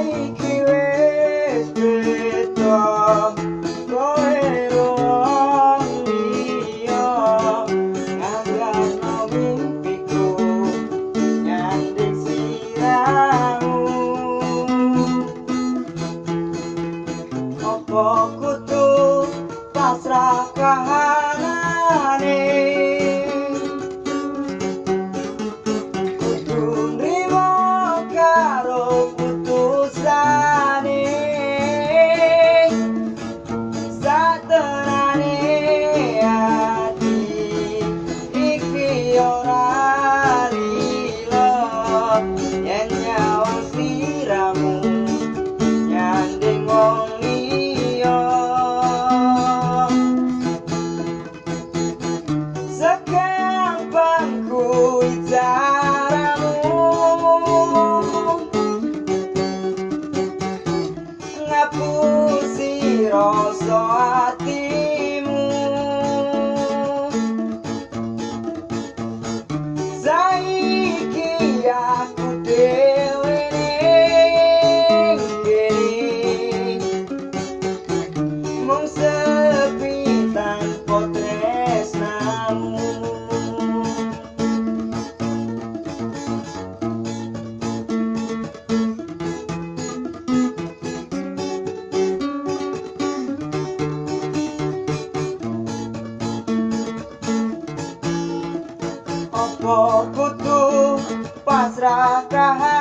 iki wis beda kowe wong liya nganggapno mimpiku nyanding siramu apa kudu pasrah kahanane kudu nrimo karo putusane satenane ati iki ora lilo yen nyawang sliramu nyanding wong liya segampang kuwi caramu ngapusi rasa atimu saiki aku dhewe ning kene mung sepi tanpa tresnamu apa kudu pasrah kahanane